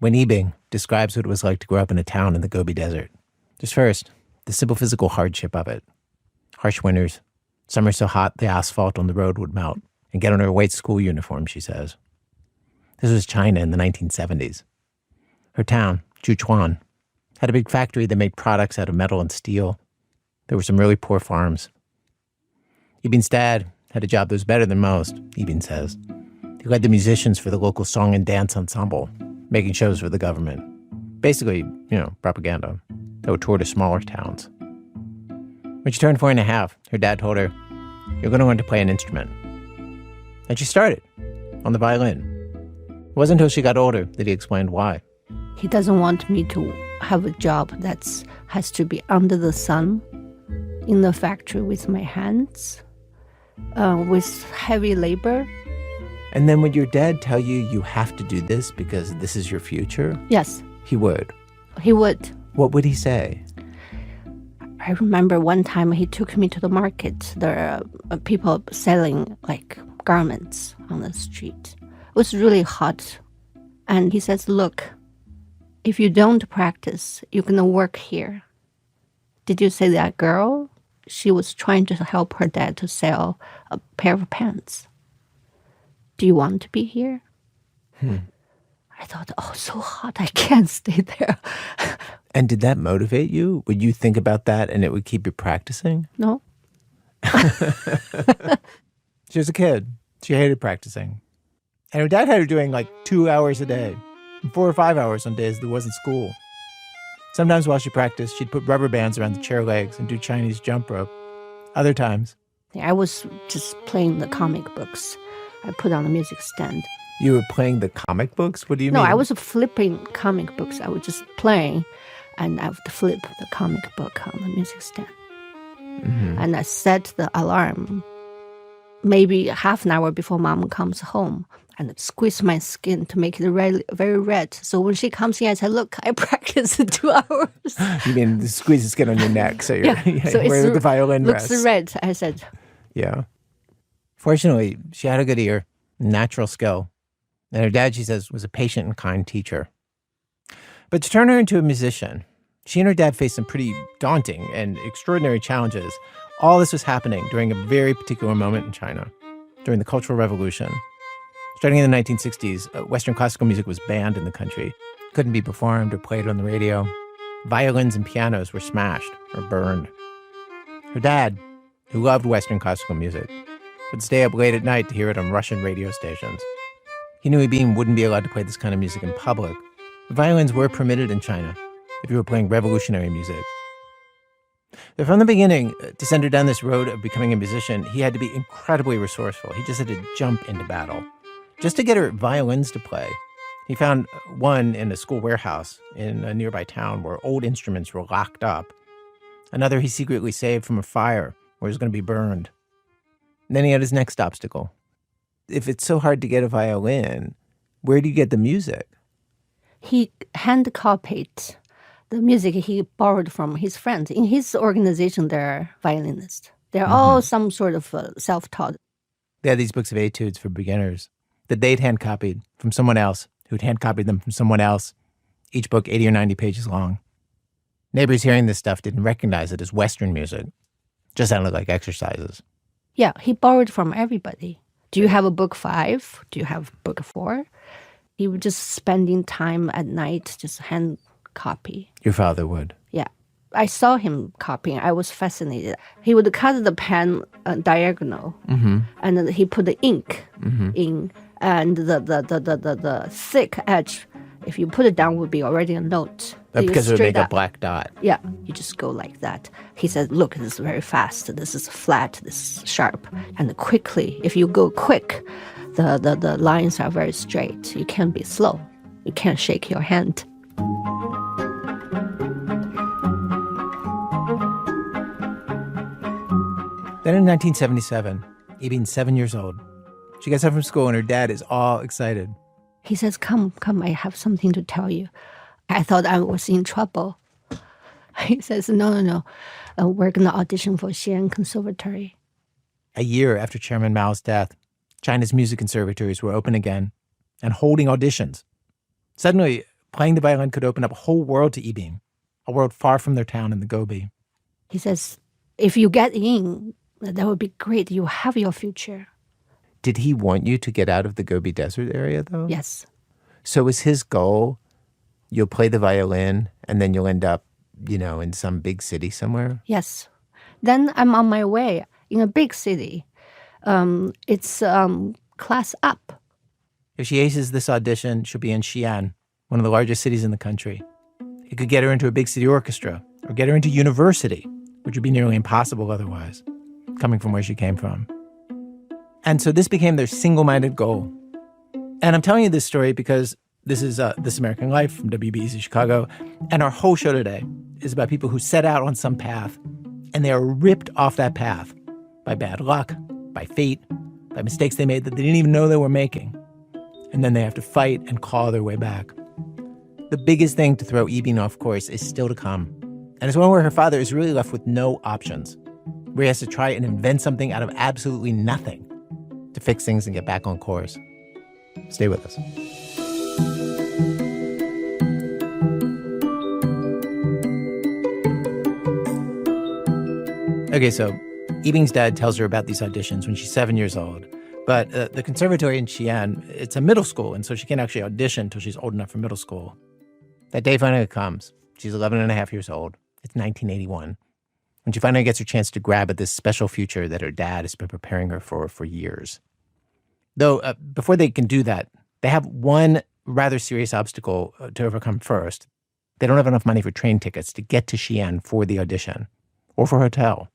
Wen Yibing describes what it was like to grow up in a town in the Gobi Desert. Just first, the simple physical hardship of it. Harsh winters, summers so hot the asphalt on the road would melt, and get on her white school uniform, she says. This was China in the 1970s. Her town, Juchuan, had a big factory that made products out of metal and steel. There were some really poor farms. Yibing's dad had a job that was better than most, Yibing says. He led the musicians for the local song and dance ensemble, making shows for the government. Basically, propaganda that would tour to smaller towns. When she turned 4.5, her dad told her, "You're going to learn to play an instrument." And she started, on the violin. It wasn't until she got older that he explained why. He doesn't want me to have a job that has to be under the sun, in the factory with my hands, with heavy labor. And then would your dad tell you you have to do this because this is your future? Yes. He would? He would. What would he say? I remember one time he took me to the market. There are people selling garments on the street. It was really hot. And he says, "Look, if you don't practice, you're going to work here." Did you see that girl? She was trying to help her dad to sell a pair of pants. Do you want to be here? I thought, so hot, I can't stay there. And did that motivate you? Would you think about that and it would keep you practicing? No. She was a kid. She hated practicing. And her dad had her doing 2 hours a day, and 4 or 5 hours on days there wasn't school. Sometimes while she practiced, she'd put rubber bands around the chair legs and do Chinese jump rope. Other times, I was just playing the comic books. I put on the music stand. You were playing the comic books? What do you mean? No, I was flipping comic books. I was just playing, and I would flip the comic book on the music stand. Mm-hmm. And I set the alarm maybe half an hour before Mom comes home, and squeeze my skin to make it very red. So when she comes in, I say, "Look, I practiced 2 hours." You mean squeeze the skin on your neck so you're so where the violin looks rests. Red, I said. Yeah. Fortunately, she had a good ear, natural skill. And her dad, she says, was a patient and kind teacher. But to turn her into a musician, she and her dad faced some pretty daunting and extraordinary challenges. All this was happening during a very particular moment in China, during the Cultural Revolution. Starting in the 1960s, Western classical music was banned in the country. Couldn't be performed or played on the radio. Violins and pianos were smashed or burned. Her dad, who loved Western classical music, would stay up late at night to hear it on Russian radio stations. He knew Yibing wouldn't be allowed to play this kind of music in public. But violins were permitted in China if you were playing revolutionary music. But from the beginning, to send her down this road of becoming a musician, he had to be incredibly resourceful. He just had to jump into battle. Just to get her violins to play, he found one in a school warehouse in a nearby town where old instruments were locked up. Another he secretly saved from a fire where it was going to be burned. And then he had his next obstacle. If it's so hard to get a violin, where do you get the music? He hand copied the music he borrowed from his friends. In his organization, they're violinists. They're all some sort of self-taught. They had these books of etudes for beginners that they'd hand-copied from someone else who'd hand-copied them from someone else, each book 80 or 90 pages long. Neighbors hearing this stuff didn't recognize it as Western music. Just sounded like exercises. Yeah, he borrowed from everybody. Do you have a book 5? Do you have book 4? He was just spending time at night, just hand copy. Your father would? Yeah. I saw him copying. I was fascinated. He would cut the pen diagonal, and then he put the ink in, and the thick edge, if you put it down, would be already a note. Because it would make a black dot. Yeah, you just go like that. He said, "Look, this is very fast. This is flat. This is sharp." And quickly, if you go quick, the lines are very straight. You can't be slow. You can't shake your hand. Then in 1977, Yibing's 7 years old. She gets home from school and her dad is all excited. He says, come, I have something to tell you. I thought I was in trouble. He says, no, we're going to audition for Xi'an Conservatory. A year after Chairman Mao's death, China's music conservatories were open again and holding auditions. Suddenly, playing the violin could open up a whole world to Yibing, a world far from their town in the Gobi. He says, if you get in, that would be great. You have your future. Did he want you to get out of the Gobi Desert area, though? Yes. So was his goal, you'll play the violin and then you'll end up, in some big city somewhere? Yes. Then I'm on my way in a big city. It's class up. If she aces this audition, she'll be in Xi'an, one of the largest cities in the country. It could get her into a big city orchestra or get her into university, which would be nearly impossible otherwise, coming from where she came from. And so this became their single-minded goal. And I'm telling you this story because this is This American Life from WBEZ Chicago, and our whole show today is about people who set out on some path, and they are ripped off that path by bad luck, by fate, by mistakes they made that they didn't even know they were making. And then they have to fight and claw their way back. The biggest thing to throw Yibing off course is still to come. And it's one where her father is really left with no options, where he has to try and invent something out of absolutely nothing to fix things and get back on course. Stay with us. Okay, so Yibing's dad tells her about these auditions when she's 7 years old. But the conservatory in Xi'an, it's a middle school, and so she can't actually audition until she's old enough for middle school. That day finally comes. She's 11 and a half years old. It's 1981. When she finally gets her chance to grab at this special future that her dad has been preparing her for years. Though, before they can do that, they have one rather serious obstacle to overcome first. They don't have enough money for train tickets to get to Xi'an for the audition or for hotel.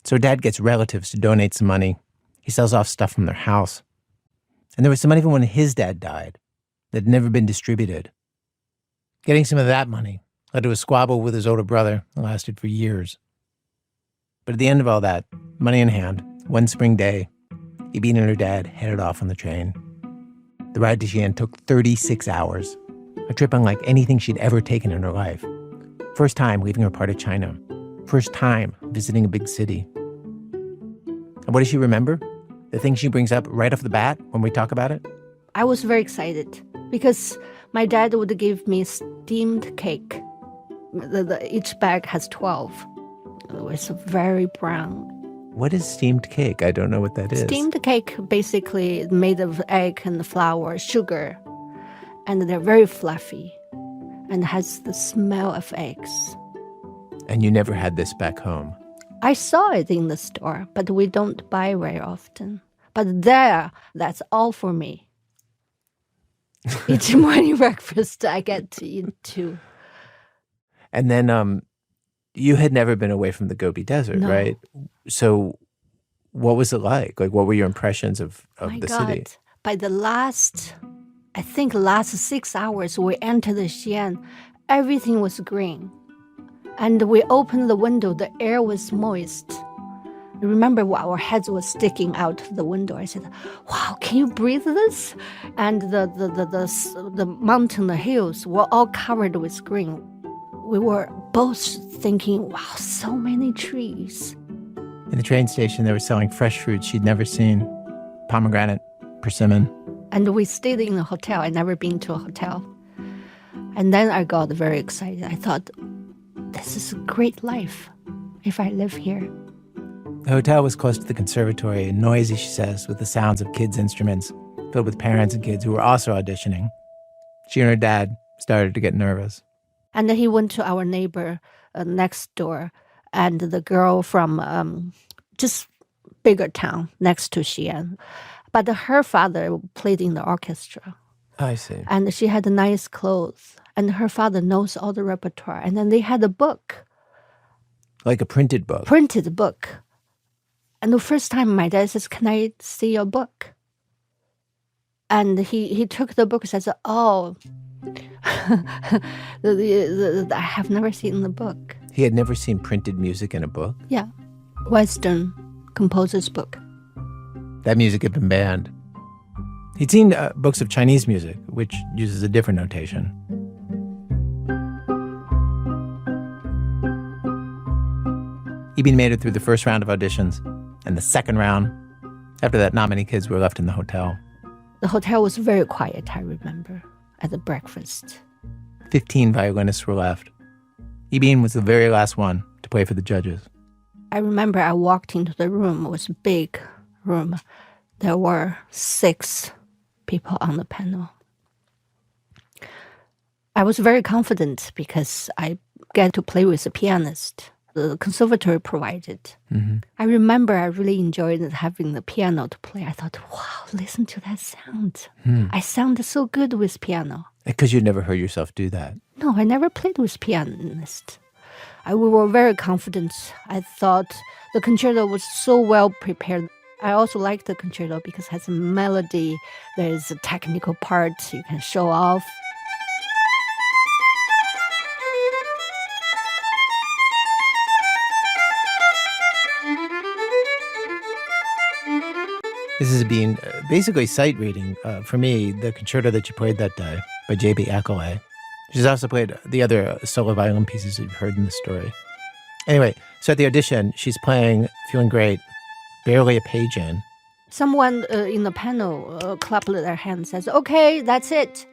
So dad gets relatives to donate some money. He sells off stuff from their house. And there was some money from when his dad died that had never been distributed. Getting some of that money led to a squabble with his older brother that lasted for years. But at the end of all that, money in hand, one spring day, Yibing and her dad headed off on the train. The ride to Xi'an took 36 hours, a trip unlike anything she'd ever taken in her life. First time leaving her part of China. First time visiting a big city. And what does she remember? The thing she brings up right off the bat when we talk about it? I was very excited because my dad would give me steamed cake. Each bag has 12. It was very brown. What is steamed cake? I don't know what that is. Steamed cake basically made of egg and flour, sugar, and they're very fluffy and has the smell of eggs. And you never had this back home? I saw it in the store, but we don't buy very often. But there, that's all for me. Each morning breakfast, I get to eat too. And then you had never been away from the Gobi Desert, No. right? So what was it like? Like, what were your impressions of the city? By the last 6 hours, we entered the Xi'an, everything was green. And we opened the window, the air was moist. I remember our heads were sticking out of the window. I said, wow, can you breathe this? And the mountain, the hills were all covered with green. We were both thinking, wow, so many trees. In the train station, they were selling fresh fruits she'd never seen. Pomegranate, persimmon. And we stayed in a hotel. I'd never been to a hotel. And then I got very excited. I thought, this is a great life if I live here. The hotel was close to the conservatory and noisy, she says, with the sounds of kids' instruments, filled with parents and kids who were also auditioning. She and her dad started to get nervous. And then he went to our neighbor next door, and the girl from just bigger town next to Xi'an. But her father played in the orchestra. I see. And she had nice clothes. And her father knows all the repertoire. And then they had a book. Like a printed book? Printed book. And the first time my dad says, can I see your book? And he took the book and says, oh, I have never seen the book. He had never seen printed music in a book? Yeah. Western composer's book. That music had been banned. He'd seen books of Chinese music, which uses a different notation. Yibing made it through the first round of auditions, and the second round. After that, not many kids were left in the hotel. The hotel was very quiet, I remember, at the breakfast. 15 violinists were left. Yibin was the very last one to play for the judges. I remember I walked into the room. It was a big room. There were 6 people on the panel. I was very confident because I get to play with a pianist the conservatory provided. Mm-hmm. I remember I really enjoyed having the piano to play. I thought, wow, listen to that sound. I sounded so good with piano. Because you'd never heard yourself do that. No, I never played with pianist. We were very confident. I thought the concerto was so well prepared. I also liked the concerto because it has a melody. There's a technical part you can show off. This has been basically sight reading for me, the concerto that you played that day by J.B. Accolay. She's also played the other solo violin pieces that you've heard in the story. Anyway, so at the audition, she's playing, feeling great, barely a page in. Someone in the panel clapped their hand and says, okay, that's it.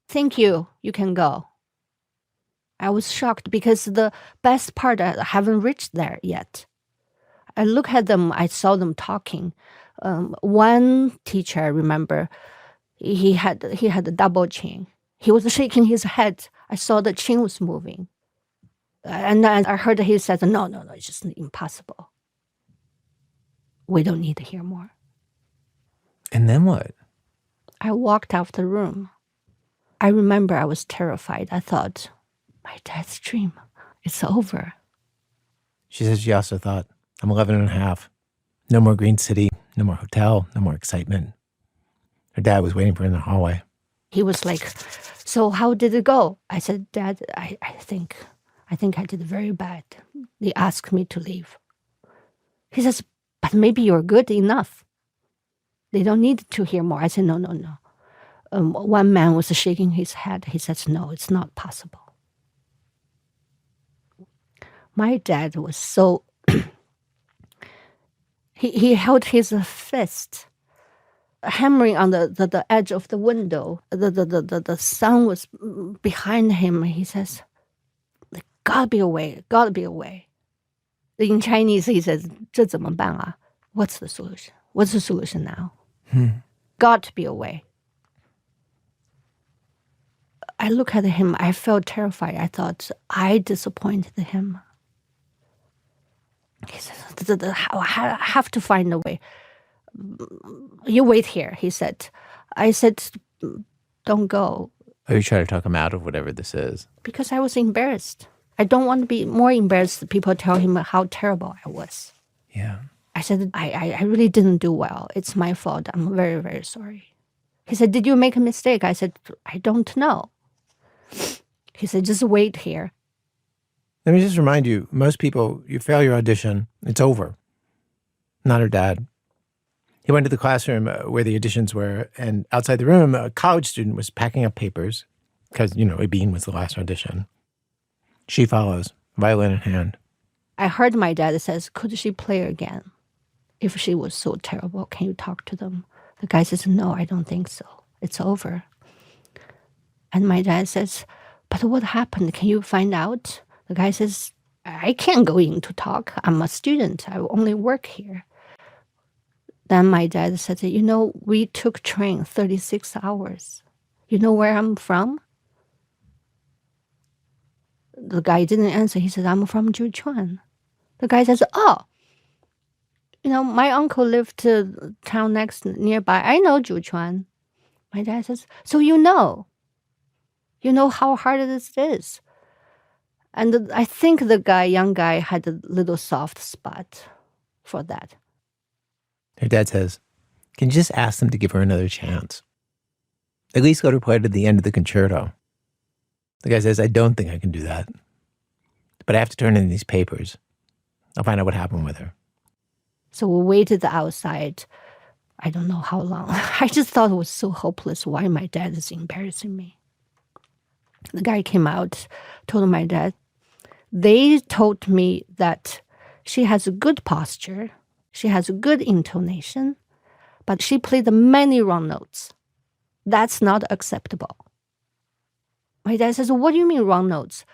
Thank you. You can go. I was shocked because the best part, I haven't reached there yet. I look at them, I saw them talking. One teacher, I remember, he had a double chin. He was shaking his head. I saw the chin was moving. And I heard he said, no, it's just impossible. We don't need to hear more. And then what? I walked out of the room. I remember I was terrified. I thought, my dad's dream, it's over. She says she also thought, I'm 11 and a half. No more Green City, no more hotel, no more excitement. Her dad was waiting for her in the hallway. He was like, so how did it go? I said, Dad, I think I did very bad. They asked me to leave. He says, but maybe you're good enough. They don't need to hear more. I said, no. One man was shaking his head. He says, no, it's not possible. My dad was so... he held his fist, hammering on the edge of the window. The sun was behind him. He says, gotta be a way, gotta be a way. In Chinese, he says, 这怎么办啊? What's the solution? What's the solution now? Got to be a way. I look at him, I felt terrified. I thought, I disappointed him. He says, I have to find a way. You wait here, he said. I said, don't go. Are you trying to talk him out of whatever this is? Because I was embarrassed. I don't want to be more embarrassed. People tell him how terrible I was. Yeah. I said, I really didn't do well. It's my fault. I'm very, very sorry. He said, did you make a mistake? I said, I don't know. He said, just wait here. Let me just remind you, most people, you fail your audition, it's over. Not her dad. He went to the classroom where the auditions were, and outside the room, a college student was packing up papers because, Yibin was the last audition. She follows, violin in hand. I heard my dad says, could she play again? If she was so terrible, can you talk to them? The guy says, no, I don't think so. It's over. And my dad says, but what happened? Can you find out? The guy says, I can't go in to talk. I'm a student. I only work here. Then my dad said, we took train 36 hours. You know where I'm from? The guy didn't answer. He said, I'm from Juchuan. The guy says, oh, my uncle lived town nearby. I know Juchuan. My dad says, so you know how hard this is. And I think the young guy had a little soft spot for that. Her dad says, can you just ask them to give her another chance? At least let her play to the end of the concerto. The guy says, I don't think I can do that. But I have to turn in these papers. I'll find out what happened with her. So we waited outside. I don't know how long. I just thought it was so hopeless. Why my dad is embarrassing me? The guy came out, told my dad, they told me that she has a good posture, she has a good intonation, but she played many wrong notes. That's not acceptable. My dad says, what do you mean wrong notes?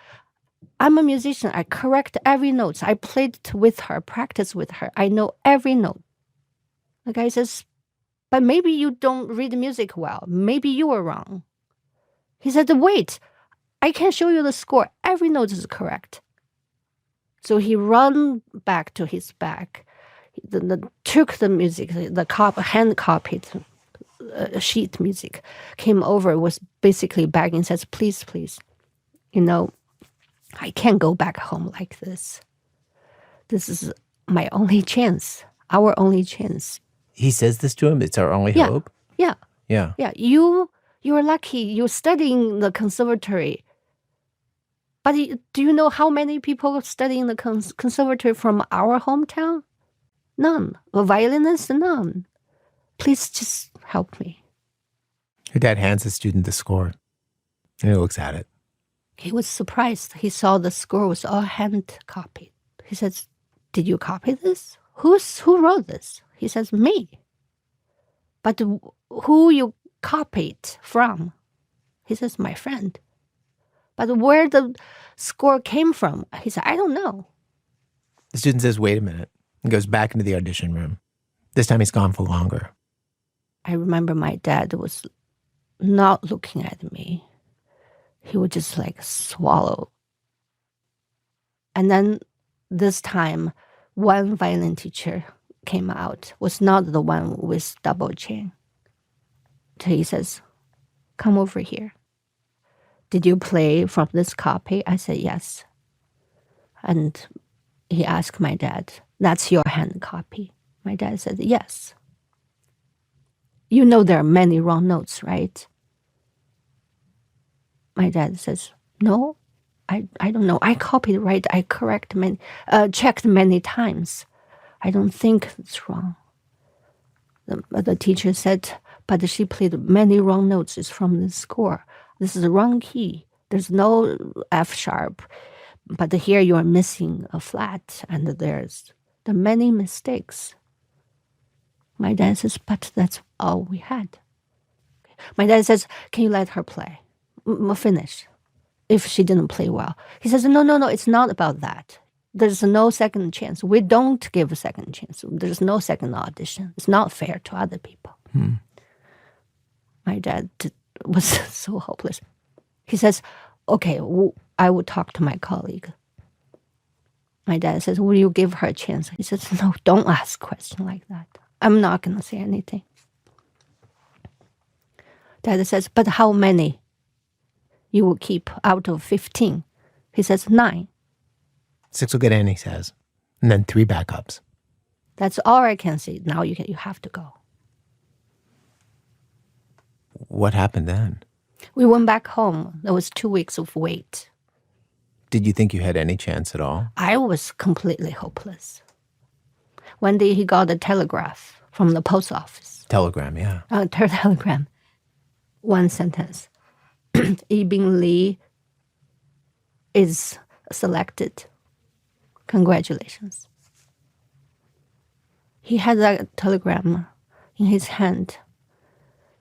I'm a musician. I correct every note. I played with her, practice with her. I know every note. The guy says, but maybe you don't read music well. Maybe you were wrong. He said, wait, I can show you the score. Every note is correct. So he ran back to his bag, took the music, hand copied sheet music, came over, was basically begging, says, please, please, I can't go back home like this. This is my only chance, our only chance. He says this to him? It's our only hope? Yeah. Yeah. Yeah. You're lucky. You're studying the conservatory. But do you know how many people studying the conservatory from our hometown? None. A violinist? None. Please just help me. Her dad hands the student the score, and he looks at it. He was surprised. He saw the score was all hand copied. He says, did you copy this? Who wrote this? He says, me. But who you copied from? He says, my friend. But where the score came from? He said, I don't know. The student says, wait a minute, and goes back into the audition room. This time he's gone for longer. I remember my dad was not looking at me. He would just swallow. And then this time, one violin teacher came out, was not the one with double chin. So he says, come over here. Did you play from this copy? I said, yes. And he asked my dad, that's your hand copy? My dad said, yes. You know there are many wrong notes, right? My dad says, no, I don't know. I copied right. I checked many times. I don't think it's wrong. The teacher said, but she played many wrong notes. It's from the score. This is the wrong key. There's no F sharp. But here you are missing a flat, and there's the many mistakes. My dad says, but that's all we had. My dad says, can you let her play? Finish. If she didn't play well. He says, no, it's not about that. There's no second chance. We don't give a second chance. There's no second audition. It's not fair to other people. My dad was so hopeless. He says, okay, I will talk to my colleague. My dad says, will you give her a chance? He says, no, don't ask a question like that. I'm not going to say anything. Dad says, but how many you will keep out of 15? He says, 9. 6 will get in, he says. And then 3 backups. That's all I can say. Now you have to go. What happened then? We went back home. There was 2 weeks of wait. Did you think you had any chance at all? I was completely hopeless. One day he got a telegraph from the post office. Telegram, yeah. Telegram. One sentence. Yibing Li is selected. Congratulations. He had that telegram in his hand.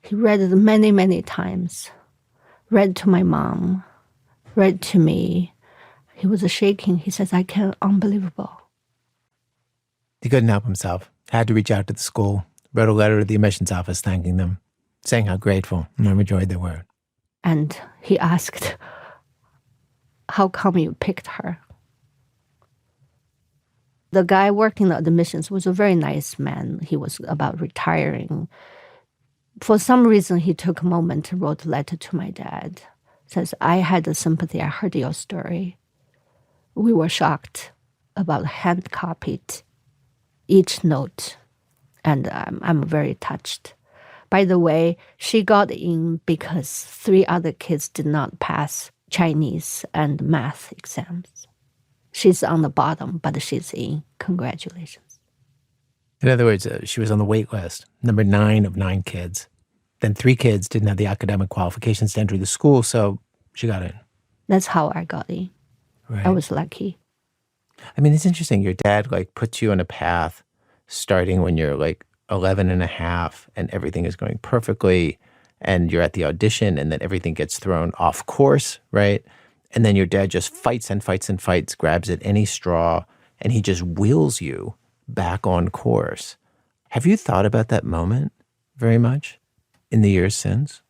He read it many, many times. Read to my mom. Read to me. He was shaking. He says, unbelievable. He couldn't help himself. Had to reach out to the school. Wrote a letter to the admissions office thanking them, saying how grateful and overjoyed they were. And he asked, how come you picked her? The guy working the admissions was a very nice man. He was about retiring. For some reason, he took a moment to write a letter to my dad. Says, I had a sympathy. I heard your story. We were shocked about hand-copied each note. And I'm very touched. By the way, she got in because 3 other kids did not pass Chinese and math exams. She's on the bottom, but she's in. Congratulations. In other words, she was on the wait list, number 9 of 9 kids. Then 3 kids didn't have the academic qualifications to enter the school, so she got in. That's how I got in. Right. I was lucky. I mean, it's interesting. Your dad puts you on a path starting when you're 11 and a half and everything is going perfectly. and you're at the audition, and then everything gets thrown off course, right? And then your dad just fights and fights and fights, grabs at any straw, and he just wheels you back on course. Have you thought about that moment very much in the years since?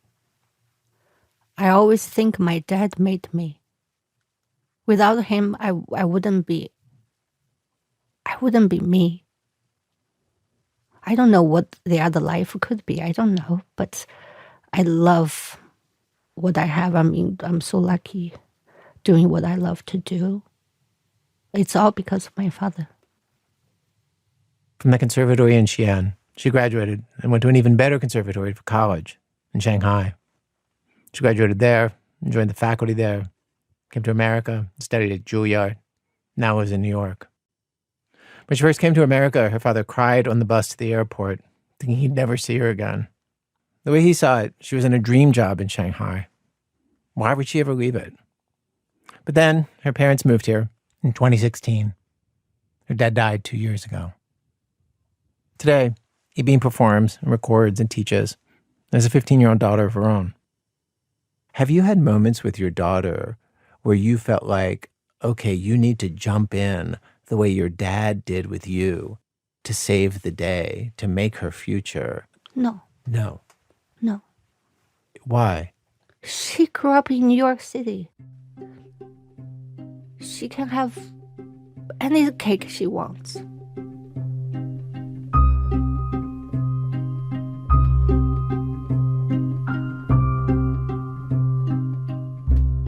I always think my dad made me. Without him, I wouldn't be me. I don't know what the other life could be. I don't know, but I love what I have. I mean, I'm so lucky doing what I love to do. It's all because of my father. From the conservatory in Xi'an, she graduated and went to an even better conservatory for college in Shanghai. She graduated there, joined the faculty there, came to America, studied at Juilliard, now lives in New York. When she first came to America, her father cried on the bus to the airport, thinking he'd never see her again. The way he saw it, she was in a dream job in Shanghai. Why would she ever leave it? But then her parents moved here in 2016. Her dad died 2 years ago. Today, Yibin performs and records and teaches. There's a 15-year-old daughter of her own. Have you had moments with your daughter where you felt like, okay, you need to jump in the way your dad did with you to save the day, to make her future? No. No. No. Why? She grew up in New York City. She can have any cake she wants.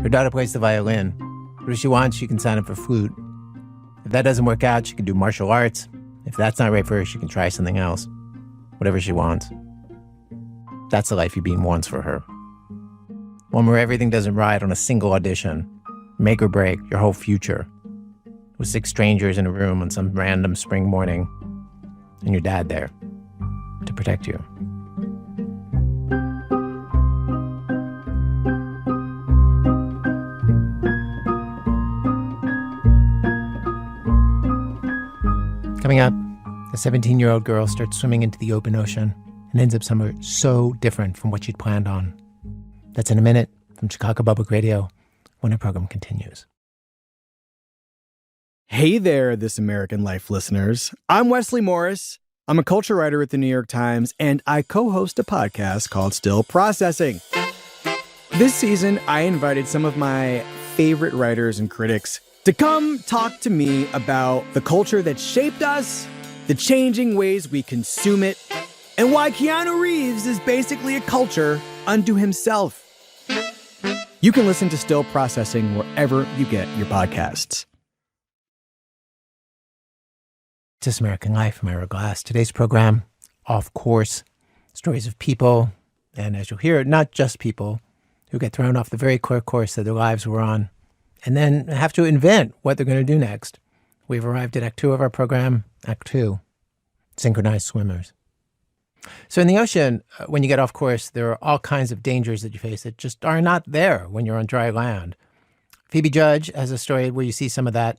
Her daughter plays the violin, but if she wants, she can sign up for flute. If that doesn't work out, she can do martial arts. If that's not right for her, she can try something else. Whatever she wants. That's the life Yibin wants for her. One where everything doesn't ride on a single audition, make or break your whole future, with 6 strangers in a room on some random spring morning, and your dad there to protect you. Coming up, a 17-year-old girl starts swimming into the open ocean and ends up somewhere so different from what she'd planned on. That's in a minute from Chicago Public Radio when our program continues. Hey there, This American Life listeners. I'm Wesley Morris. I'm a culture writer at the New York Times, and I co-host a podcast called Still Processing. This season, I invited some of my favorite writers and critics to come talk to me about the culture that shaped us, the changing ways we consume it, and why Keanu Reeves is basically a culture unto himself. You can listen to Still Processing wherever you get your podcasts. This American Life, I'm Ira Glass. Today's program, Off Course, stories of people, and as you'll hear, not just people who get thrown off the very clear course that their lives were on, and then have to invent what they're going to do next. We've arrived at Act 2 of our program, Act 2, Synchronized Swimmers. So in the ocean, when you get off course, there are all kinds of dangers that you face that just are not there when you're on dry land. Phoebe Judge has a story where you see some of that.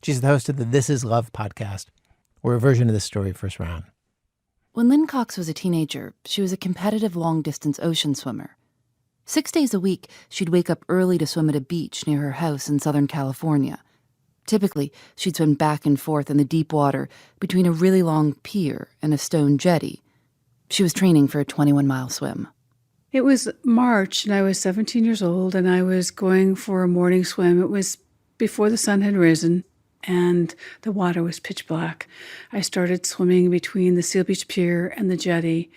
She's the host of the This Is Love podcast, where a version of this story first ran. When Lynn Cox was a teenager, she was a competitive long-distance ocean swimmer. 6 days a week, she'd wake up early to swim at a beach near her house in Southern California. Typically, she'd swim back and forth in the deep water between a really long pier and a stone jetty. She was training for a 21-mile swim. It was March, and I was 17 years old, and I was going for a morning swim. It was before the sun had risen, and the water was pitch black. I started swimming between the Seal Beach Pier and the jetty,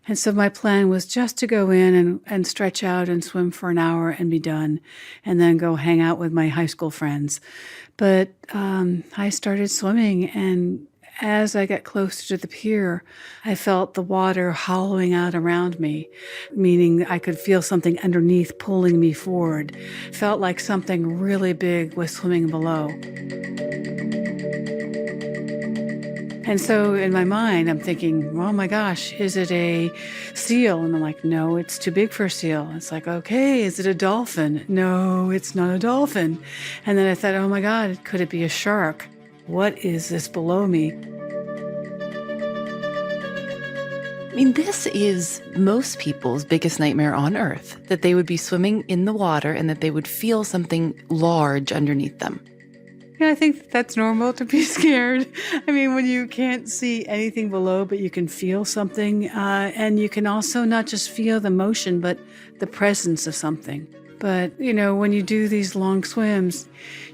and so my plan was just to go in and stretch out and swim for an hour and be done, and then go hang out with my high school friends. But I started swimming, and as I got closer to the pier, I felt the water hollowing out around me, meaning I could feel something underneath pulling me forward. Felt like something really big was swimming below. And so in my mind, I'm thinking, oh my gosh, is it a seal? And I'm like, no, it's too big for a seal. It's like, okay, is it a dolphin? No, it's not a dolphin. And then I thought, oh my God, could it be a shark? What is this below me? mean, this is most people's biggest nightmare on Earth, that they would be swimming in the water and that they would feel something large underneath them. Yeah, I think that's normal to be scared. I mean, when you can't see anything below, but you can feel something, and you can also not just feel the motion, but the presence of something. But, when you do these long swims,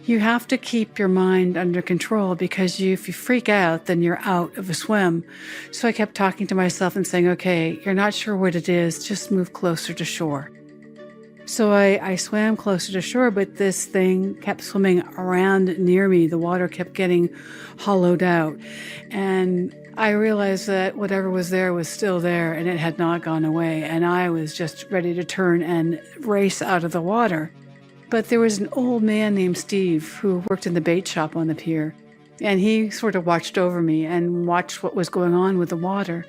you have to keep your mind under control because if you freak out, then you're out of a swim. So I kept talking to myself and saying, okay, you're not sure what it is, just move closer to shore. So I swam closer to shore, but this thing kept swimming around near me. The water kept getting hollowed out. And I realized that whatever was there was still there and it had not gone away. And I was just ready to turn and race out of the water. But there was an old man named Steve who worked in the bait shop on the pier. And he sort of watched over me and watched what was going on with the water.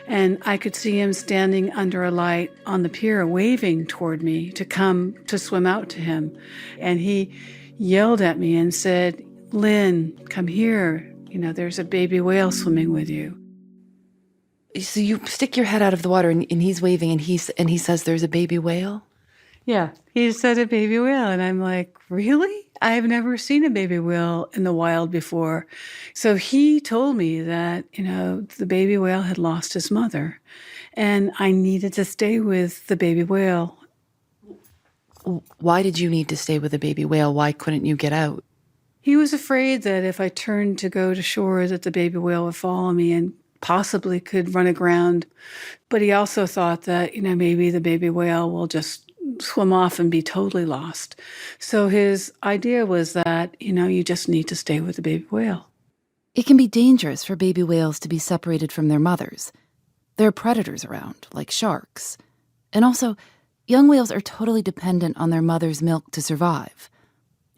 And I could see him standing under a light on the pier, waving toward me to come to swim out to him. And he yelled at me and said, "Lynn, come here. There's a baby whale swimming with you." So you stick your head out of the water and he's waving and he says there's a baby whale? Yeah, he said a baby whale. And I'm like, really? I've never seen a baby whale in the wild before. So he told me that, the baby whale had lost his mother and I needed to stay with the baby whale. Why did you need to stay with the baby whale? Why couldn't you get out? He was afraid that if I turned to go to shore, that the baby whale would follow me and possibly could run aground. But he also thought that, maybe the baby whale will just swim off and be totally lost. So his idea was that, you just need to stay with the baby whale. It can be dangerous for baby whales to be separated from their mothers. There are predators around, like sharks. And also, young whales are totally dependent on their mother's milk to survive.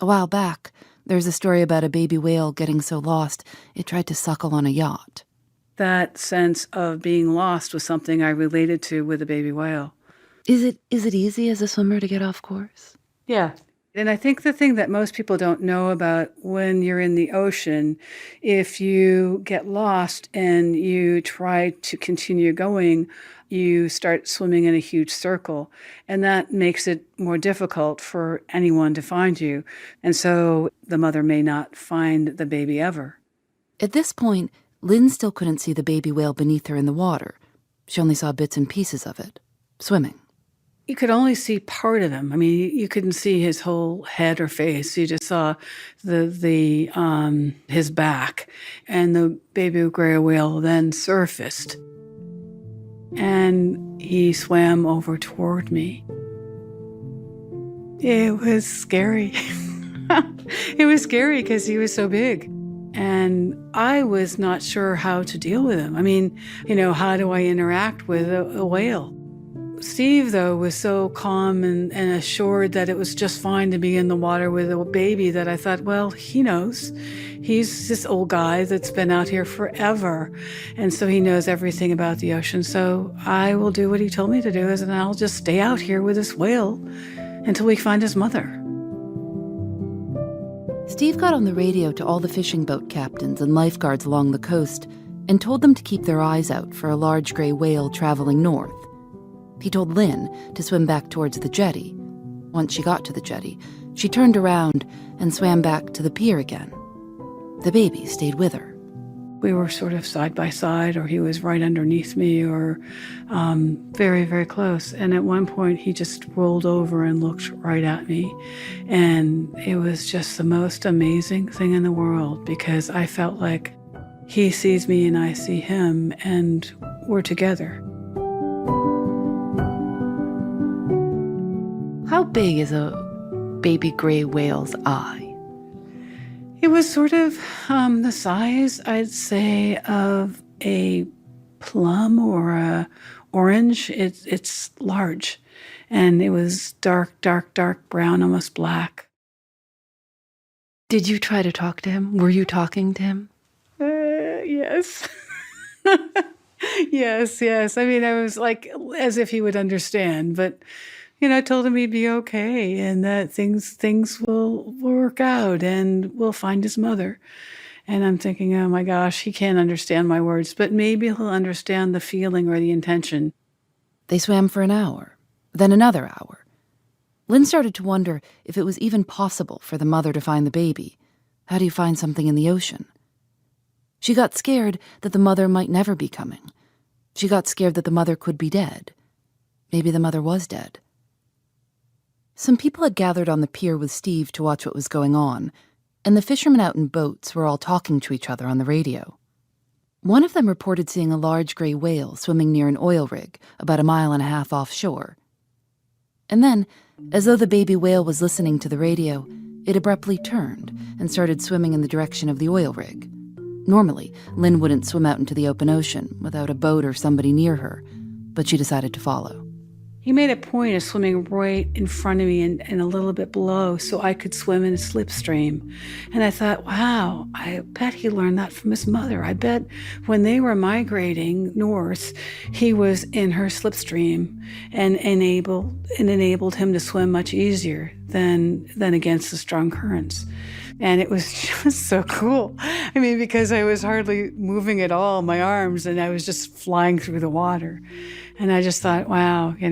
A while back, there's a story about a baby whale getting so lost, it tried to suckle on a yacht. That sense of being lost was something I related to with the baby whale. Is it easy as a swimmer to get off course? Yeah. And I think the thing that most people don't know about when you're in the ocean, if you get lost and you try to continue going, you start swimming in a huge circle. And that makes it more difficult for anyone to find you. And so the mother may not find the baby ever. At this point, Lynn still couldn't see the baby whale beneath her in the water. She only saw bits and pieces of it, swimming. You could only see part of him. I mean, you couldn't see his whole head or face. You just saw his back. And the baby gray whale then surfaced. And he swam over toward me. It was scary. It was scary because he was so big. And I was not sure how to deal with him. I mean, how do I interact with a whale? Steve, though, was so calm and assured that it was just fine to be in the water with a baby that I thought, well, he knows. He's this old guy that's been out here forever. And so he knows everything about the ocean. So I will do what he told me to do, and I'll just stay out here with this whale until we find his mother. Steve got on the radio to all the fishing boat captains and lifeguards along the coast and told them to keep their eyes out for a large gray whale traveling north. He told Lynn to swim back towards the jetty. Once she got to the jetty, she turned around and swam back to the pier again. The baby stayed with her. We were sort of side by side, or he was right underneath me, or very, very close. And at one point, he just rolled over and looked right at me. And it was just the most amazing thing in the world, because I felt like he sees me and I see him, and we're together. How big is a baby gray whale's eye? It was sort of the size, I'd say, of a plum or a orange. It's large, and it was dark brown, almost black. Did you try to talk to him? Were you talking to him? Yes. Yes. I mean, I was like, as if he would understand, but I told him he'd be okay and that things will work out and we'll find his mother. And I'm thinking, oh my gosh, he can't understand my words, but maybe he'll understand the feeling or the intention. They swam for an hour, then another hour. Lynn started to wonder if it was even possible for the mother to find the baby. How do you find something in the ocean? She got scared that the mother might never be coming. She got scared that the mother could be dead. Maybe the mother was dead. Some people had gathered on the pier with Steve to watch what was going on, and the fishermen out in boats were all talking to each other on the radio. One of them reported seeing a large gray whale swimming near an oil rig about 1.5 miles offshore. And then, as though the baby whale was listening to the radio, it abruptly turned and started swimming in the direction of the oil rig. Normally, Lynn wouldn't swim out into the open ocean without a boat or somebody near her, but she decided to follow. He made a point of swimming right in front of me and a little bit below so I could swim in a slipstream. And I thought, wow, I bet he learned that from his mother. I bet when they were migrating north, he was in her slipstream and enabled him to swim much easier than against the strong currents. And it was just so cool. I mean, because I was hardly moving at all, my arms, and I was just flying through the water. And I just thought, wow, at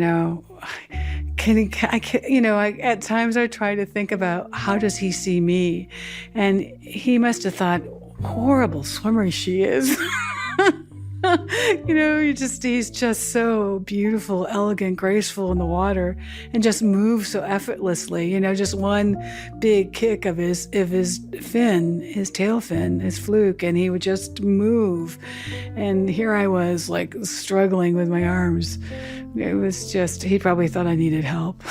times I try to think about how does he see me? And he must have thought, horrible swimmer she is. He's just so beautiful, elegant, graceful in the water and just moves so effortlessly, just one big kick of his fin, his tail fin, his fluke, and he would just move. And here I was like struggling with my arms. It was just, he probably thought I needed help.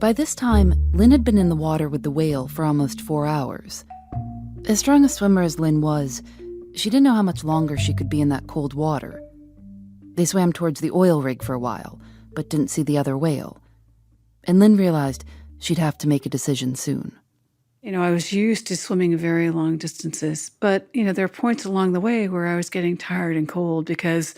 By this time, Lynn had been in the water with the whale for almost 4 hours. As strong a swimmer as Lynn was, she didn't know how much longer she could be in that cold water. They swam towards the oil rig for a while, but didn't see the other whale. And Lynn realized she'd have to make a decision soon. I was used to swimming very long distances, but, there are points along the way where I was getting tired and cold because,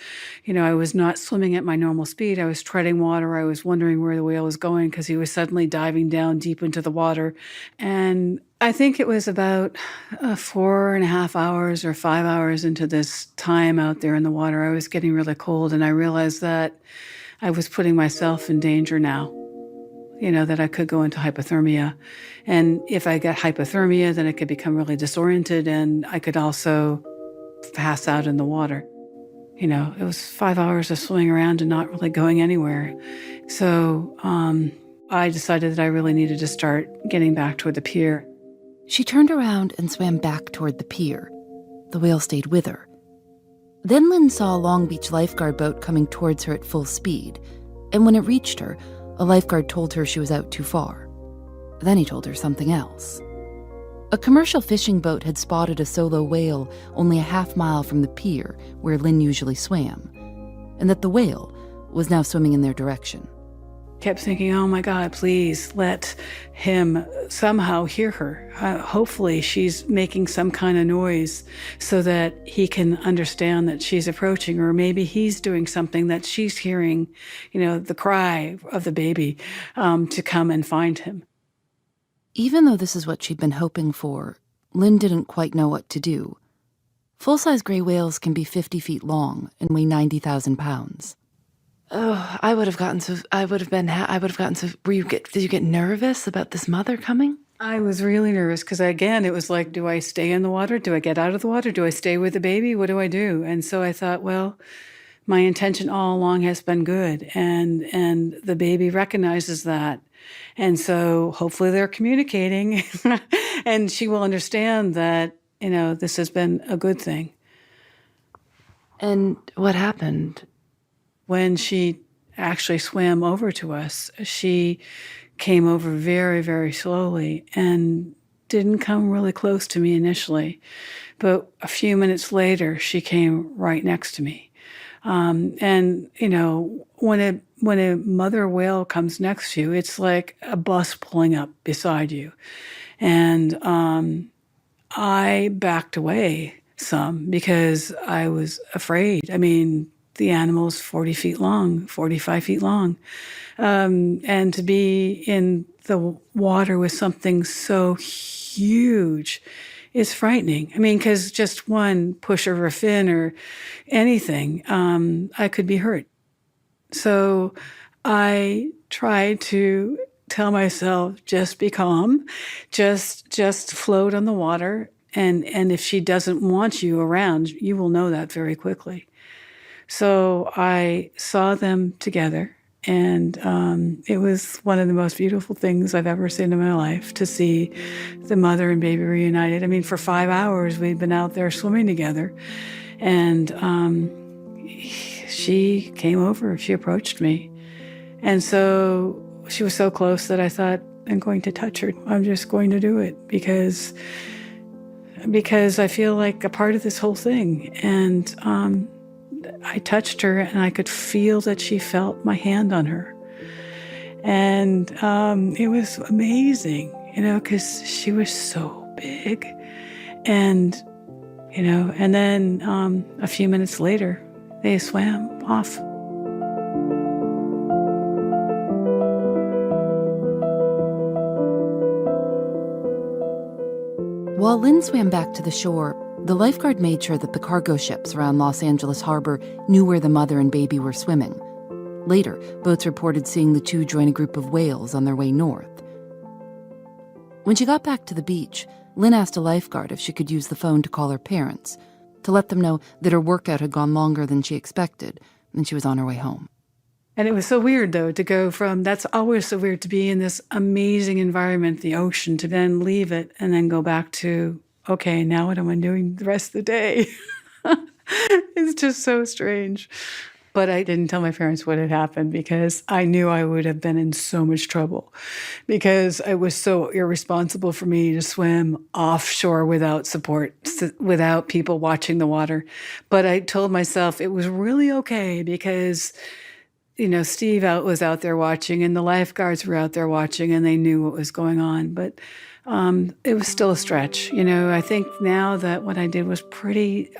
I was not swimming at my normal speed. I was treading water. I was wondering where the whale was going because he was suddenly diving down deep into the water. And I think it was about 4.5 hours or 5 hours into this time out there in the water, I was getting really cold, and I realized that I was putting myself in danger now. That I could go into hypothermia. And if I got hypothermia, then I could become really disoriented and I could also pass out in the water. It was 5 hours of swimming around and not really going anywhere. So I decided that I really needed to start getting back toward the pier. She turned around and swam back toward the pier. The whale stayed with her. Then Lynn saw a Long Beach lifeguard boat coming towards her at full speed. And when it reached her, a lifeguard told her she was out too far. Then he told her something else. A commercial fishing boat had spotted a solo whale only 0.5 mile from the pier where Lynn usually swam, and that the whale was now swimming in their direction. Kept thinking, oh my God, please let him somehow hear her. Hopefully she's making some kind of noise so that he can understand that she's approaching, or maybe he's doing something that she's hearing, the cry of the baby, to come and find him. Even though this is what she'd been hoping for, Lynn didn't quite know what to do. Full-size gray whales can be 50 feet long and weigh 90,000 pounds. Oh, did you get nervous about this mother coming? I was really nervous because, again, it was like, do I stay in the water? Do I get out of the water? Do I stay with the baby? What do I do? And so I thought, well, my intention all along has been good, and the baby recognizes that. And so hopefully they're communicating and she will understand that, this has been a good thing. And what happened? When she actually swam over to us, she came over very, very slowly and didn't come really close to me initially. But a few minutes later, she came right next to me. And when a mother whale comes next to you, it's like a bus pulling up beside you. And I backed away some because I was afraid. I mean, the animal's 40 feet long, 45 feet long. And to be in the water with something so huge is frightening. I mean, because just one push of a fin or anything, I could be hurt. So I tried to tell myself, just be calm, just float on the water. And if she doesn't want you around, you will know that very quickly. So I saw them together, and it was one of the most beautiful things I've ever seen in my life, to see the mother and baby reunited. I mean, for 5 hours, we'd been out there swimming together. And she came over, she approached me. And so she was so close that I thought, I'm going to touch her. I'm just going to do it because I feel like a part of this whole thing. And I touched her, and I could feel that she felt my hand on her. And it was amazing, because she was so big. And, and then a few minutes later, they swam off. While Lynn swam back to the shore, the lifeguard made sure that the cargo ships around Los Angeles harbor knew where the mother and baby were swimming. Later, boats reported seeing the two join a group of whales on their way north. When she got back to the beach, Lynn asked a lifeguard if she could use the phone to call her parents, to let them know that her workout had gone longer than she expected, and she was on her way home. And it was so weird, though, to go from, that's always so weird, to be in this amazing environment, the ocean, to then leave it and then go back to, okay, now what am I doing the rest of the day? It's just so strange. But I didn't tell my parents what had happened, because I knew I would have been in so much trouble, because it was so irresponsible for me to swim offshore without support, without people watching the water. But I told myself it was really okay, because Steve was out there watching, and the lifeguards were out there watching, and they knew what was going on. But it was still a stretch. I think now that what I did was pretty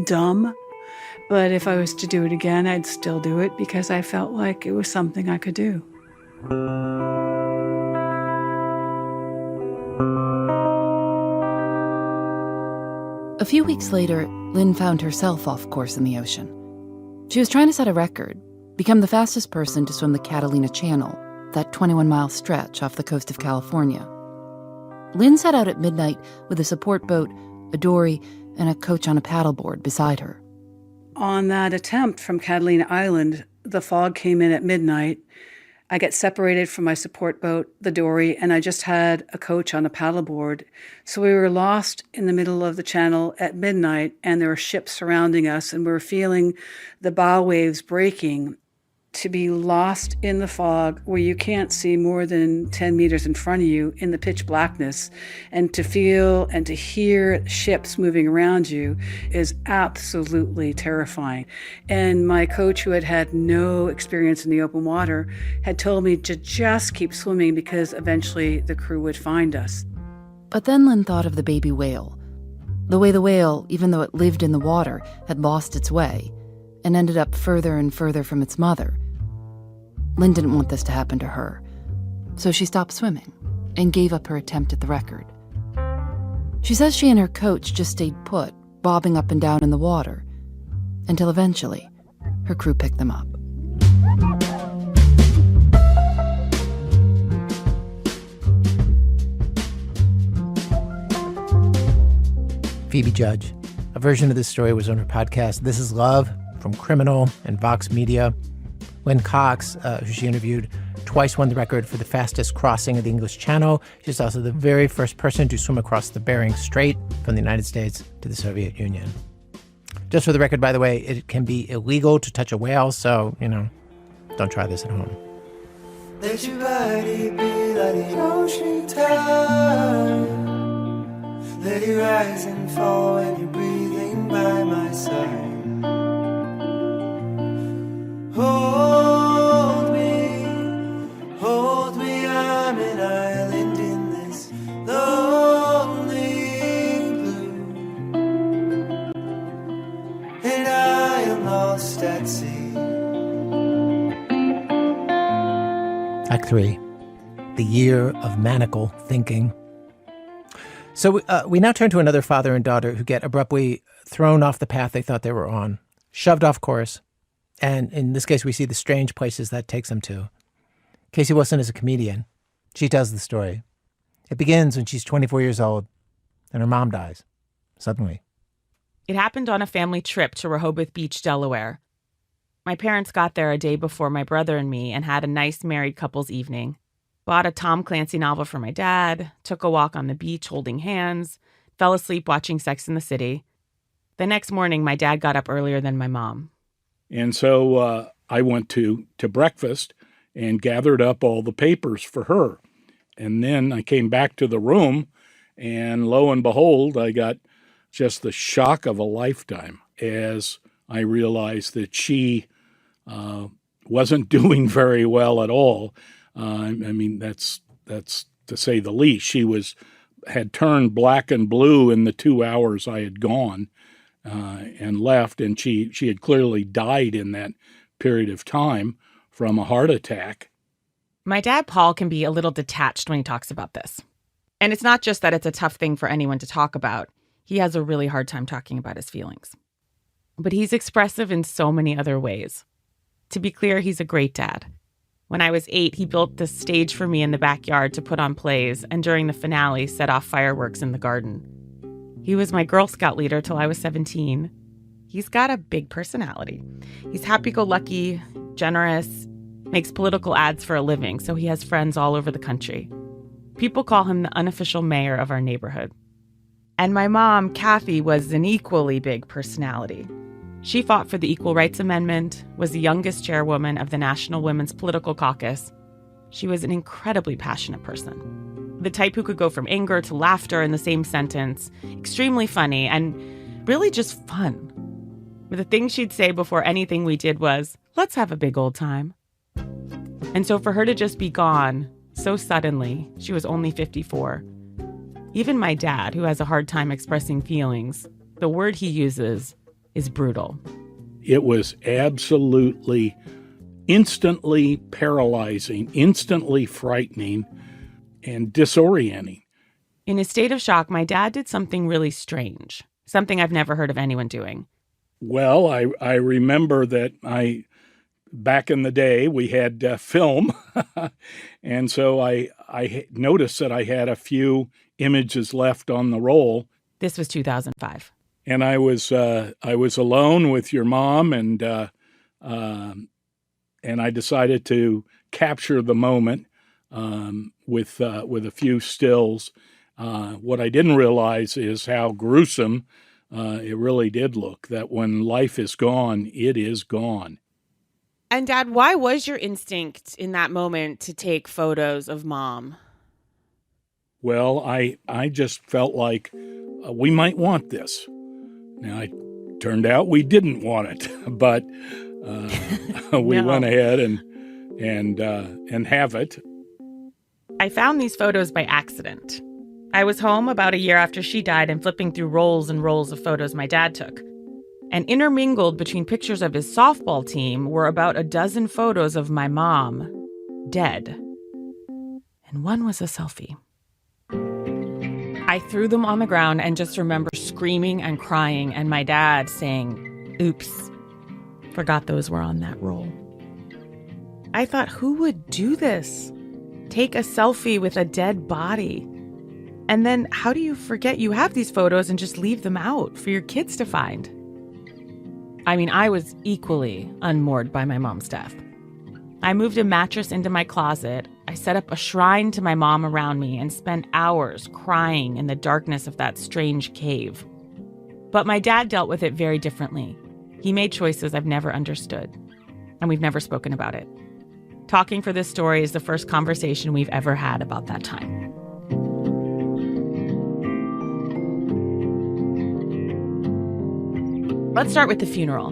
dumb. But if I was to do it again, I'd still do it, because I felt like it was something I could do. A few weeks later, Lynn found herself off course in the ocean. She was trying to set a record, become the fastest person to swim the Catalina Channel, that 21-mile stretch off the coast of California. Lynn set out at midnight with a support boat, a dory, and a coach on a paddleboard beside her. On that attempt from Catalina Island, the fog came in at midnight. I got separated from my support boat, the dory, and I just had a coach on a paddleboard. So we were lost in the middle of the channel at midnight, and there were ships surrounding us, and we were feeling the bow waves breaking. To be lost in the fog where you can't see more than 10 meters in front of you in the pitch blackness, and to feel and to hear ships moving around you is absolutely terrifying. And my coach, who had had no experience in the open water, had told me to just keep swimming, because eventually the crew would find us. But then Lynn thought of the baby whale. The way the whale, even though it lived in the water, had lost its way and ended up further and further from its mother. Lynn didn't want this to happen to her, so she stopped swimming and gave up her attempt at the record. She says she and her coach just stayed put, bobbing up and down in the water, until eventually her crew picked them up. Phoebe Judge. A version of this story was on her podcast, This Is Love, from Criminal and Vox Media. Lynn Cox, who she interviewed, twice won the record for the fastest crossing of the English Channel. She's also the very first person to swim across the Bering Strait from the United States to the Soviet Union. Just for the record, by the way, it can be illegal to touch a whale, so, don't try this at home. Let your body be like the ocean tide. Let it rise and fall when you're breathing by my side. Hold me, I'm an island in this lonely blue. And I am lost at sea. body. Act 3, the year of maniacal thinking. So we now turn to another father and daughter who get abruptly thrown off the path they thought they were on, shoved off course. And in this case, we see the strange places that takes them to. Casey Wilson is a comedian. She tells the story. It begins when she's 24 years old and her mom dies, suddenly. It happened on a family trip to Rehoboth Beach, Delaware. My parents got there a day before my brother and me and had a nice married couples evening. Bought a Tom Clancy novel for my dad, took a walk on the beach holding hands, fell asleep watching Sex and the City. The next morning, my dad got up earlier than my mom. And so I went to breakfast and gathered up all the papers for her. And then I came back to the room, and lo and behold, I got just the shock of a lifetime as I realized that she wasn't doing very well at all. I mean, that's to say the least. She had turned black and blue in the 2 hours I had gone and left, and she had clearly died in that period of time from a heart attack. My dad, Paul, can be a little detached when he talks about this. And it's not just that it's a tough thing for anyone to talk about. He has a really hard time talking about his feelings. But he's expressive in so many other ways. To be clear, he's a great dad. When I was 8, he built this stage for me in the backyard to put on plays, and during the finale, set off fireworks in the garden. He was my Girl Scout leader till I was 17. He's got a big personality. He's happy-go-lucky, generous, makes political ads for a living, so he has friends all over the country. People call him the unofficial mayor of our neighborhood. And my mom, Kathy, was an equally big personality. She fought for the Equal Rights Amendment, was the youngest chairwoman of the National Women's Political Caucus. She was an incredibly passionate person. The type who could go from anger to laughter in the same sentence, extremely funny, and really just fun. But the thing she'd say before anything we did was, "Let's have a big old time." And so for her to just be gone so suddenly, she was only 54. Even my dad, who has a hard time expressing feelings, the word he uses is brutal. It was absolutely instantly paralyzing, instantly frightening, and disorienting. In a state of shock, my dad did something really strange, something I've never heard of anyone doing. Well, I remember that back in the day, we had film, and so I noticed that I had a few images left on the roll. This was 2005. And I was alone with your mom, and I decided to capture the moment with a few stills. What I didn't realize is how gruesome it really did look. That when life is gone, it is gone. And Dad, why was your instinct in that moment to take photos of Mom? Well, I just felt like we might want this. Now, it turned out we didn't want it, but we went ahead and have it. I found these photos by accident. I was home about a year after she died and flipping through rolls and rolls of photos my dad took. And intermingled between pictures of his softball team were about a dozen photos of my mom, dead. And one was a selfie. I threw them on the ground and just remember screaming and crying and my dad saying, "Oops, forgot those were on that roll." I thought, who would do this? Take a selfie with a dead body? And then how do you forget you have these photos and just leave them out for your kids to find? I mean, I was equally unmoored by my mom's death. I moved a mattress into my closet. I set up a shrine to my mom around me and spent hours crying in the darkness of that strange cave. But my dad dealt with it very differently. He made choices I've never understood, and we've never spoken about it. Talking for this story is the first conversation we've ever had about that time. Let's start with the funeral.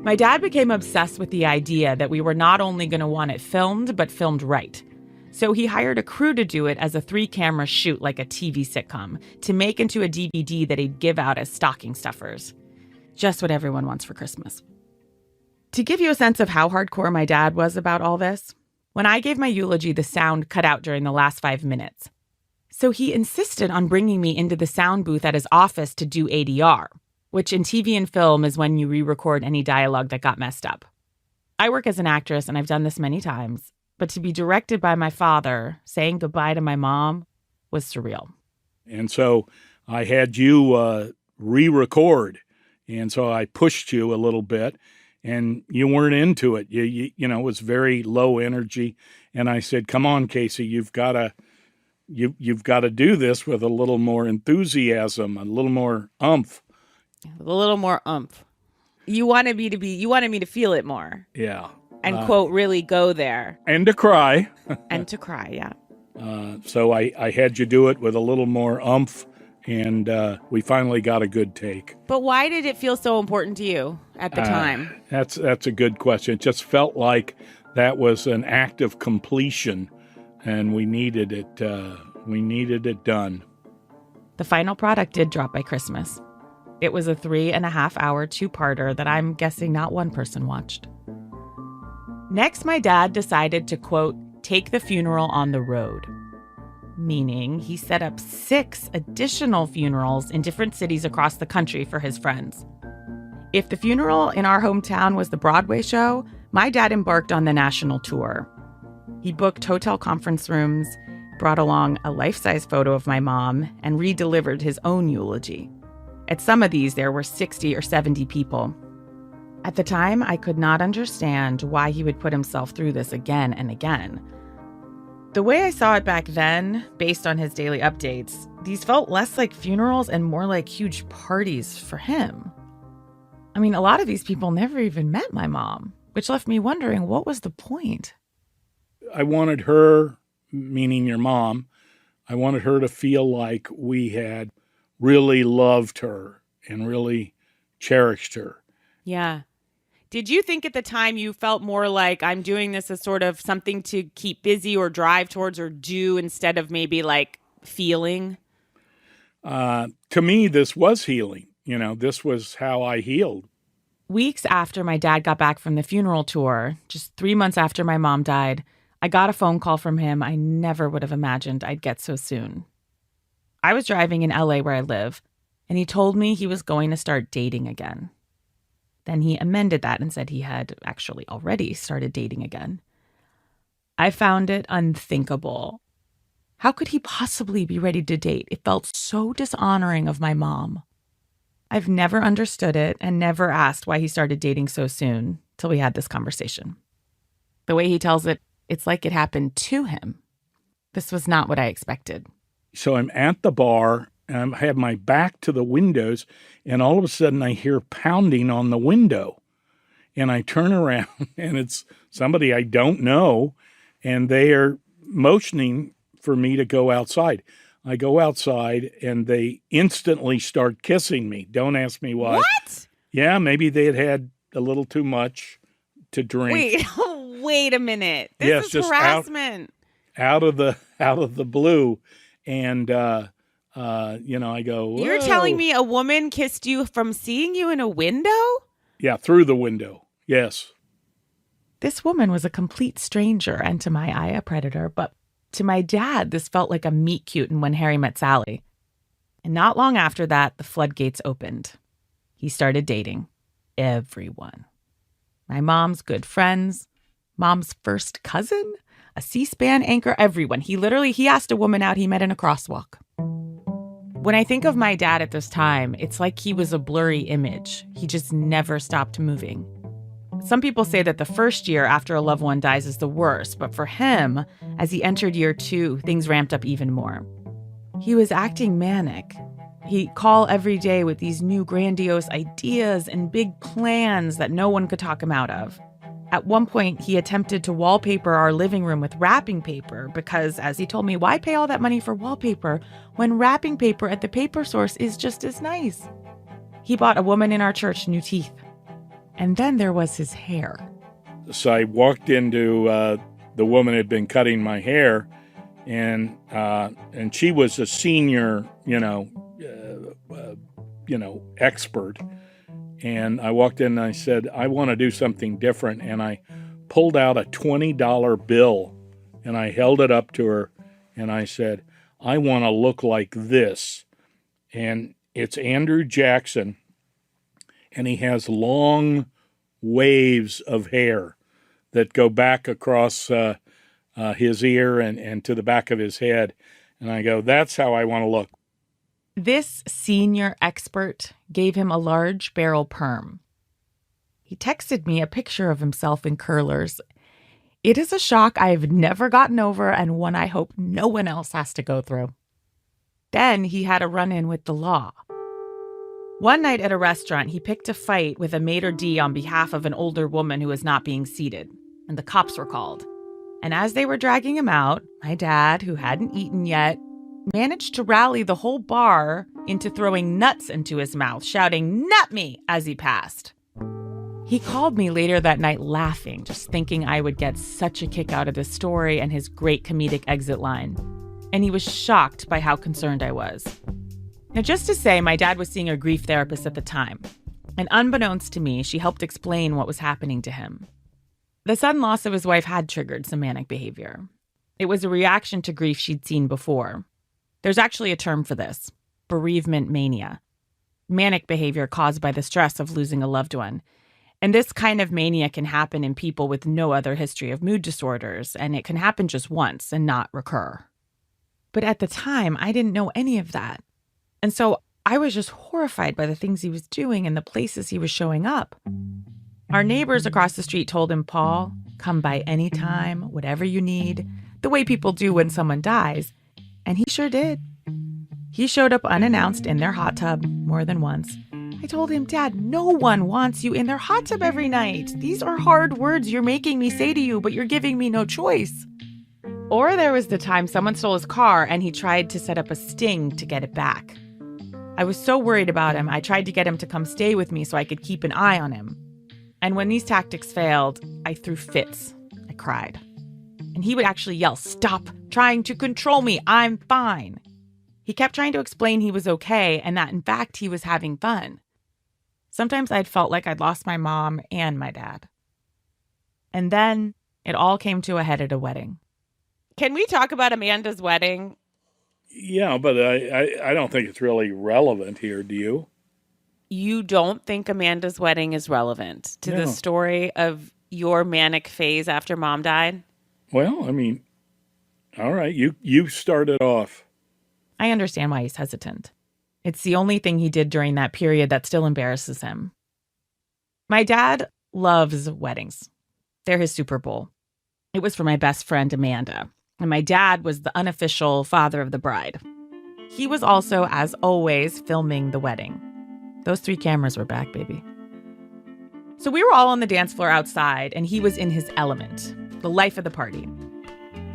My dad became obsessed with the idea that we were not only going to want it filmed, but filmed right. So he hired a crew to do it as a 3-camera shoot like a TV sitcom, to make into a DVD that he'd give out as stocking stuffers. Just what everyone wants for Christmas. To give you a sense of how hardcore my dad was about all this, when I gave my eulogy, the sound cut out during the last 5 minutes. So he insisted on bringing me into the sound booth at his office to do ADR, which in TV and film is when you re-record any dialogue that got messed up. I work as an actress, and I've done this many times, but to be directed by my father saying goodbye to my mom was surreal. And so I had you re-record, and so I pushed you a little bit, and you weren't into it. You know, it was very low energy, and I said, "Come on, Casey, you've got to do this with a little more enthusiasm, a little more oomph." A little more oomph. You wanted me to feel it more. Yeah. And quote, really go there. And to cry. And to cry, yeah. So I had you do it with a little more oomph, and we finally got a good take. But why did it feel so important to you at the time? That's a good question. It just felt like that was an act of completion, and we needed it done. The final product did drop by Christmas. It was a 3.5-hour two-parter that I'm guessing not one person watched. Next, my dad decided to, quote, take the funeral on the road. Meaning he set up 6 additional funerals in different cities across the country for his friends. If the funeral in our hometown was the Broadway show, my dad embarked on the national tour. He booked hotel conference rooms, brought along a life-size photo of my mom, and re-delivered his own eulogy. At some of these, there were 60 or 70 people. At the time, I could not understand why he would put himself through this again and again. The way I saw it back then, based on his daily updates, these felt less like funerals and more like huge parties for him. I mean, a lot of these people never even met my mom, which left me wondering, what was the point? I wanted her, meaning your mom, I wanted her to feel like we had really loved her and really cherished her. Yeah. Did you think at the time you felt more like I'm doing this as sort of something to keep busy or drive towards or do instead of maybe like feeling? To me, this was healing. You know, this was how I healed. Weeks after my dad got back from the funeral tour, just 3 months after my mom died, I got a phone call from him I never would have imagined I'd get so soon. I was driving in LA where I live, and he told me he was going to start dating again. Then he amended that and said he had actually already started dating again. I found it unthinkable. How could he possibly be ready to date? It felt so dishonoring of my mom. I've never understood it and never asked why he started dating so soon till we had this conversation. The way he tells it, it's like it happened to him. This was not what I expected. So I'm at the bar, and I have my back to the windows, and all of a sudden I hear pounding on the window. And I turn around, and it's somebody I don't know, and they are motioning for me to go outside. I go outside, and they instantly start kissing me. Don't ask me why. What? Yeah, maybe they had a little too much to drink. Wait a minute. This Yes, is just harassment. Out of the blue, and I go, whoa. You're telling me a woman kissed you from seeing you in a window? Yeah, through the window. Yes. This woman was a complete stranger, and to my eye, a predator, but to my dad, this felt like a meet cute in When Harry Met Sally. And not long after that, the floodgates opened. He started dating everyone. My mom's good friends, mom's first cousin, a C-SPAN anchor, everyone. He asked a woman out he met in a crosswalk. When I think of my dad at this time, it's like he was a blurry image. He just never stopped moving. Some people say that the first year after a loved one dies is the worst, but for him, as he entered year 2, things ramped up even more. He was acting manic. He'd call every day with these new grandiose ideas and big plans that no one could talk him out of. At one point, he attempted to wallpaper our living room with wrapping paper because, as he told me, why pay all that money for wallpaper when wrapping paper at the paper source is just as nice? He bought a woman in our church new teeth. And then there was his hair. So I walked into the woman who had been cutting my hair, and she was a senior, expert. And I walked in and I said, I want to do something different. And I pulled out a $20 bill and I held it up to her and I said, I want to look like this. And it's Andrew Jackson, and he has long waves of hair that go back across his ear and to the back of his head. And I go, that's how I want to look. This senior expert gave him a large barrel perm. He texted me a picture of himself in curlers. It is a shock I've never gotten over and one I hope no one else has to go through. Then he had a run-in with the law. One night at a restaurant, he picked a fight with a maitre d' on behalf of an older woman who was not being seated, and the cops were called. And as they were dragging him out, my dad, who hadn't eaten yet, managed to rally the whole bar into throwing nuts into his mouth, shouting, "Nut me!" as he passed. He called me later that night laughing, just thinking I would get such a kick out of this story and his great comedic exit line. And he was shocked by how concerned I was. Now, just to say, my dad was seeing a grief therapist at the time. And unbeknownst to me, she helped explain what was happening to him. The sudden loss of his wife had triggered some manic behavior. It was a reaction to grief she'd seen before. There's actually a term for this, bereavement mania. Manic behavior caused by the stress of losing a loved one. And this kind of mania can happen in people with no other history of mood disorders, and it can happen just once and not recur. But at the time, I didn't know any of that. And so I was just horrified by the things he was doing and the places he was showing up. Our neighbors across the street told him, "Paul, come by anytime, whatever you need," the way people do when someone dies. And he sure did. He showed up unannounced in their hot tub more than once. I told him, "Dad, no one wants you in their hot tub every night. These are hard words you're making me say to you, but you're giving me no choice." Or there was the time someone stole his car and he tried to set up a sting to get it back. I was so worried about him, I tried to get him to come stay with me so I could keep an eye on him. And when these tactics failed, I threw fits. I cried. And he would actually yell, "Stop trying to control me. I'm fine." He kept trying to explain he was okay and that, in fact, he was having fun. Sometimes I'd felt like I'd lost my mom and my dad. And then it all came to a head at a wedding. Can we talk about Amanda's wedding? Yeah, but I don't think it's really relevant here, do you? You don't think Amanda's wedding is relevant to the story of your manic phase after Mom died? Well, I mean, all right, you started off. I understand why he's hesitant. It's the only thing he did during that period that still embarrasses him. My dad loves weddings. They're his Super Bowl. It was for my best friend, Amanda. And my dad was the unofficial father of the bride. He was also, as always, filming the wedding. Those 3 cameras were back, baby. So we were all on the dance floor outside, and he was in his element, the life of the party.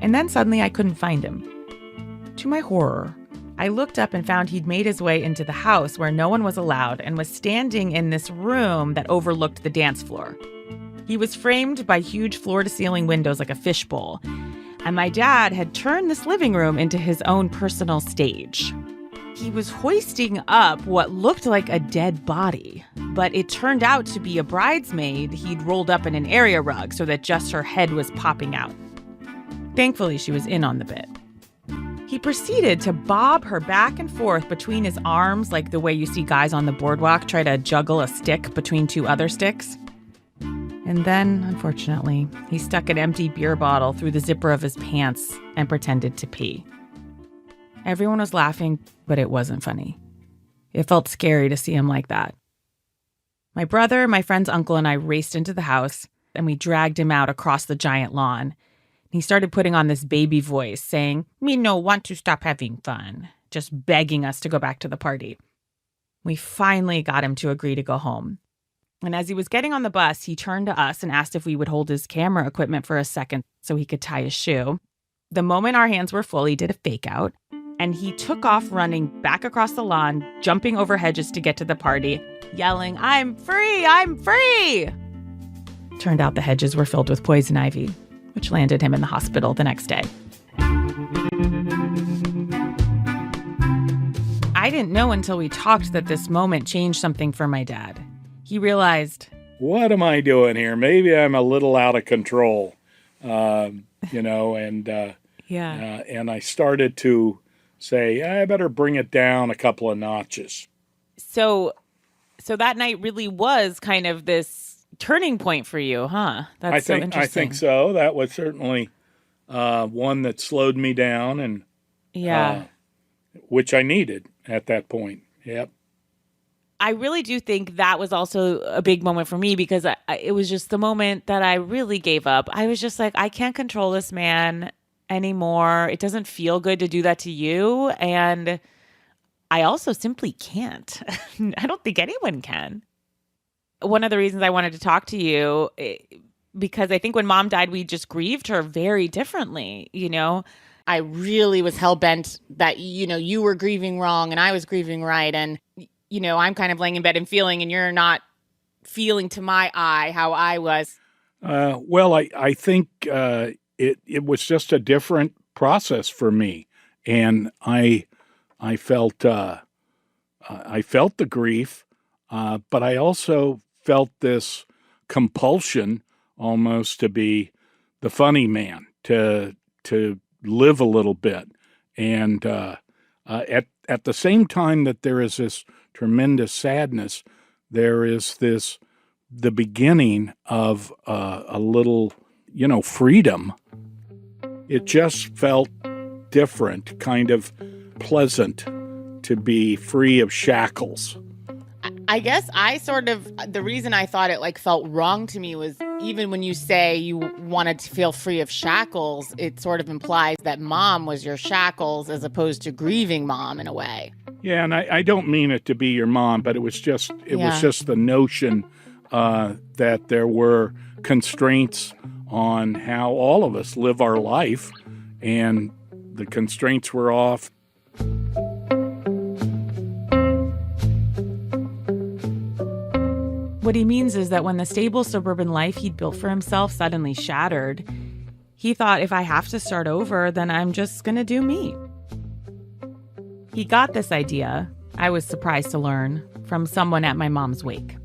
And then suddenly I couldn't find him. To my horror, I looked up and found he'd made his way into the house where no one was allowed and was standing in this room that overlooked the dance floor. He was framed by huge floor-to-ceiling windows like a fishbowl. And my dad had turned this living room into his own personal stage. He was hoisting up what looked like a dead body, but it turned out to be a bridesmaid he'd rolled up in an area rug so that just her head was popping out. Thankfully, she was in on the bit. He proceeded to bob her back and forth between his arms like the way you see guys on the boardwalk try to juggle a stick between 2 other sticks. And then, unfortunately, he stuck an empty beer bottle through the zipper of his pants and pretended to pee. Everyone was laughing, but it wasn't funny. It felt scary to see him like that. My brother, my friend's uncle, and I raced into the house, and we dragged him out across the giant lawn. He started putting on this baby voice, saying, "Me no want to stop having fun," just begging us to go back to the party. We finally got him to agree to go home. And as he was getting on the bus, he turned to us and asked if we would hold his camera equipment for a second so he could tie his shoe. The moment our hands were full, he did a fake out, and he took off running back across the lawn, jumping over hedges to get to the party, yelling, "I'm free! I'm free!" Turned out the hedges were filled with poison ivy, which landed him in the hospital the next day. I didn't know until we talked that this moment changed something for my dad. He realized, what am I doing here? Maybe I'm a little out of control, and I started to say, I better bring it down a couple of notches. So that night really was kind of this turning point for you, huh? That's so interesting. I think so. That was certainly one that slowed me down, and which I needed at that point. Yep. I really do think that was also a big moment for me because it was just the moment that I really gave up. I was just like, I can't control this man anymore. It doesn't feel good to do that to you. And I also simply can't. I don't think anyone can. One of the reasons I wanted to talk to you, because I think when Mom died, we just grieved her very differently, you know? I really was hell-bent that, you were grieving wrong and I was grieving right. And I'm kind of laying in bed and feeling, and you're not feeling to my eye how I was. Well, I think it was just a different process for me, and I felt the grief, but I also felt this compulsion almost to be the funny man, to live a little bit, and at the same time that there is this tremendous sadness, there is the beginning of a little, freedom. It just felt different, kind of pleasant to be free of shackles. I guess the reason I thought it felt wrong to me was even when you say you wanted to feel free of shackles, it sort of implies that Mom was your shackles as opposed to grieving Mom in a way. Yeah, and I don't mean it to be your mom, but it was just the notion that there were constraints on how all of us live our life, and the constraints were off. What he means is that when the stable suburban life he'd built for himself suddenly shattered, he thought, if I have to start over, then I'm just going to do me. He got this idea, I was surprised to learn, from someone at my mom's wake.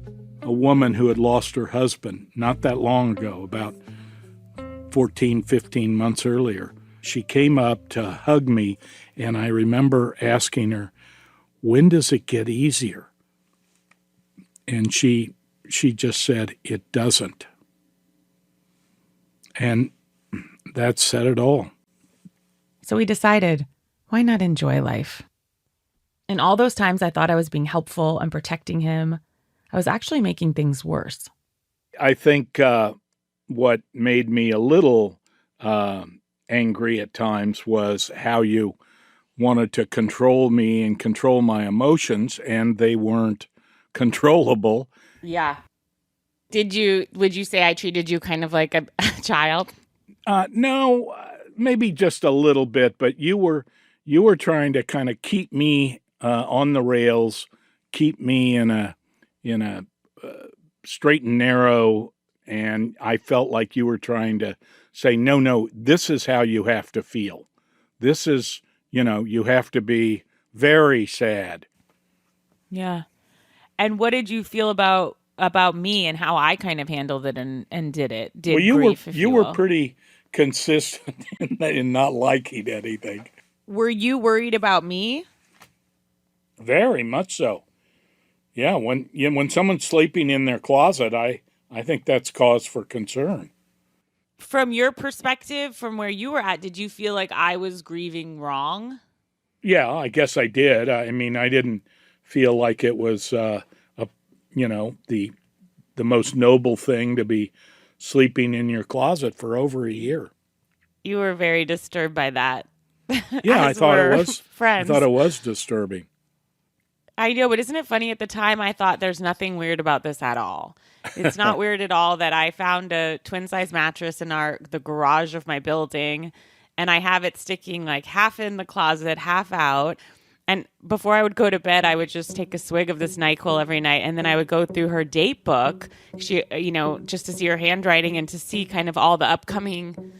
A woman who had lost her husband not that long ago, about 14, 15 months earlier. She came up to hug me, and I remember asking her, when does it get easier? And she just said, it doesn't. And that said it all. So we decided, why not enjoy life? In all those times I thought I was being helpful and protecting him, I was actually making things worse. I think what made me a little angry at times was how you wanted to control me and control my emotions, and they weren't controllable. Yeah. Would you say I treated you kind of like a child? No, maybe just a little bit, but you were trying to kind of keep me on the rails, keep me in a straight and narrow, and I felt like you were trying to say, no, this is how you have to feel. This is, you have to be very sad. Yeah. And what did you feel about me and how I kind of handled it and did it? Well, you were pretty consistent in not liking anything. Were you worried about me? Very much so. Yeah, when someone's sleeping in their closet, I think that's cause for concern. From your perspective, from where you were at, did you feel like I was grieving wrong? Yeah, I guess I did. I mean, I didn't feel like it was the most noble thing to be sleeping in your closet for over a year. You were very disturbed by that. Yeah, I thought it was. Friends. I thought it was disturbing. I know, but isn't it funny? At the time, I thought there's nothing weird about this at all. It's not weird at all that I found a twin-size mattress in the garage of my building, and I have it sticking half in the closet, half out. And before I would go to bed, I would just take a swig of this NyQuil every night, and then I would go through her date book, just to see her handwriting and to see kind of all the upcoming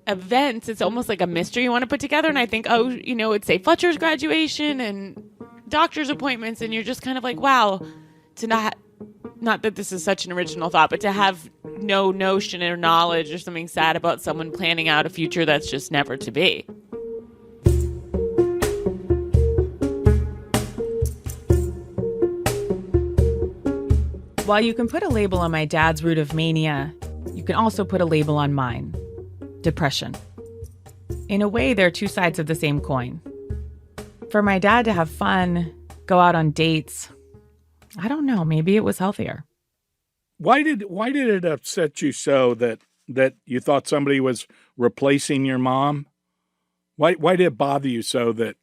events. It's almost like a mystery you want to put together. And I think, it'd say Fletcher's graduation and doctor's appointments, and you're just kind of like, wow, to not not that this is such an original thought, but to have no notion or knowledge or something sad about someone planning out a future that's just never to be. While you can put a label on my dad's root of mania, you can also put a label on mine. Depression. In a way, they're two sides of the same coin. For my dad to have fun, go out on dates, I don't know, maybe it was healthier. Why did it upset you so that you thought somebody was replacing your mom? Why did it bother you so that,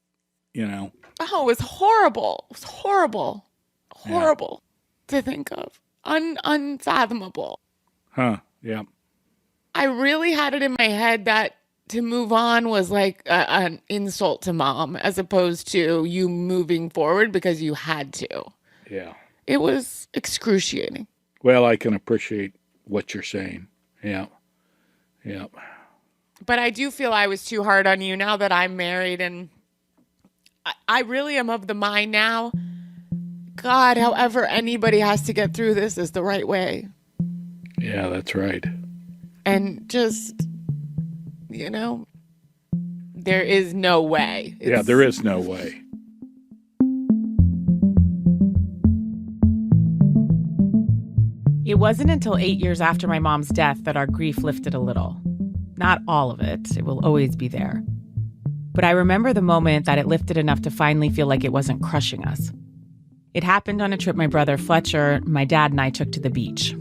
you know? Oh, it was horrible. It was horrible. Horrible to think of. Unfathomable. Huh, yeah. I really had it in my head that to move on was like an insult to mom as opposed to you moving forward because you had to. Yeah. It was excruciating. Well, I can appreciate what you're saying. Yeah. Yeah. But I do feel I was too hard on you now that I'm married, and I really am of the mind now, God, however anybody has to get through this is the right way. Yeah, that's right. And just, you know, there is no way. Yeah, there is no way. It wasn't until 8 years after my mom's death that our grief lifted a little. Not all of it. It will always be there. But I remember the moment that it lifted enough to finally feel like it wasn't crushing us. It happened on a trip my brother Fletcher, my dad, and I took to the beach.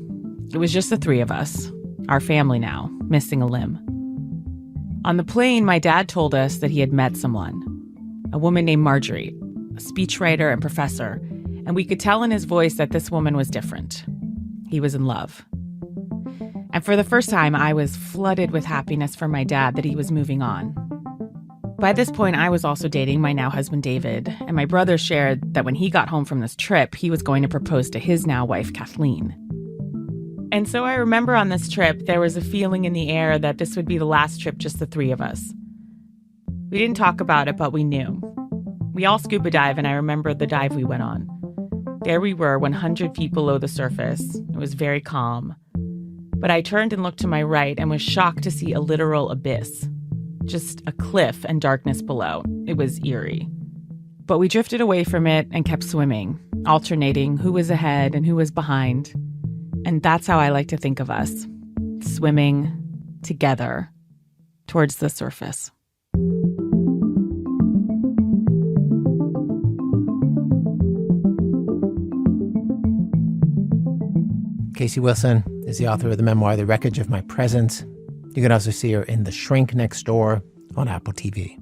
It was just the three of us, our family now, missing a limb. On the plane, my dad told us that he had met someone, a woman named Marjorie, a speechwriter and professor, and we could tell in his voice that this woman was different. He was in love. And for the first time, I was flooded with happiness for my dad that he was moving on. By this point, I was also dating my now husband, David, and my brother shared that when he got home from this trip, he was going to propose to his now wife, Kathleen. And so I remember on this trip, there was a feeling in the air that this would be the last trip, just the three of us. We didn't talk about it, but we knew. We all scuba dive, and I remember the dive we went on. There we were, 100 feet below the surface. It was very calm. But I turned and looked to my right and was shocked to see a literal abyss. Just a cliff and darkness below. It was eerie. But we drifted away from it and kept swimming, alternating who was ahead and who was behind. And that's how I like to think of us, swimming together towards the surface. Casey Wilson is the author of the memoir, The Wreckage of My Presence. You can also see her in The Shrink Next Door on Apple TV.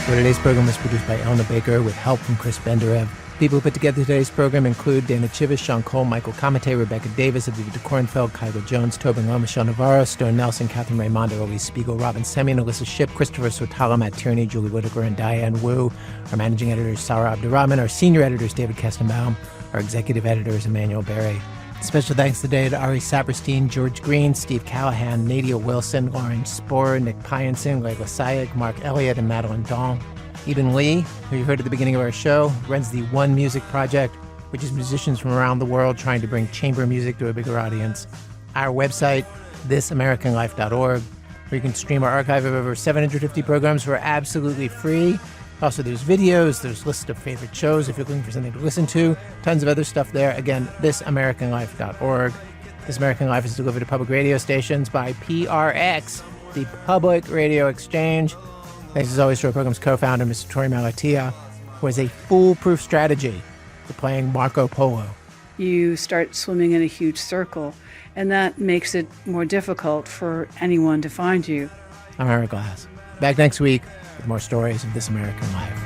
So today's program was produced by Elna Baker with help from Chris Benderev. People who put together today's program include Dana Chivas, Sean Cole, Michael Comite, Rebecca Davis, Aviva de Kornfeld, Kyla Jones, Tobin Lowe, Michelle Navarro, Stone Nelson, Catherine Raimondo, Elise Spiegel, Robin Semyon, Alyssa Shipp, Christopher Sotala, Matt Tierney, Julie Whitaker, and Diane Wu. Our managing editor is Sarah Abdurrahman. Our senior editor is David Kestenbaum. Our executive editor is Emmanuel Berry. Special thanks today to Ari Saperstein, George Green, Steve Callahan, Nadia Wilson, Lauren Sporer, Nick Pyenson, Layla Sayek, Mark Elliott, and Madeline Dahl. Eben Lee, who you heard at the beginning of our show, runs the One Music Project, which is musicians from around the world trying to bring chamber music to a bigger audience. Our website, thisamericanlife.org, where you can stream our archive of over 750 programs for absolutely free. Also, there's videos, there's lists of favorite shows if you're looking for something to listen to, tons of other stuff there. Again, thisamericanlife.org. This American Life is delivered to public radio stations by PRX, the Public Radio Exchange. Thanks as always to our program's co-founder, Mr. Torey Malatia, who has a foolproof strategy for playing Marco Polo. You start swimming in a huge circle, and that makes it more difficult for anyone to find you. I'm Aaron Glass. Back next week with more stories of This American Life.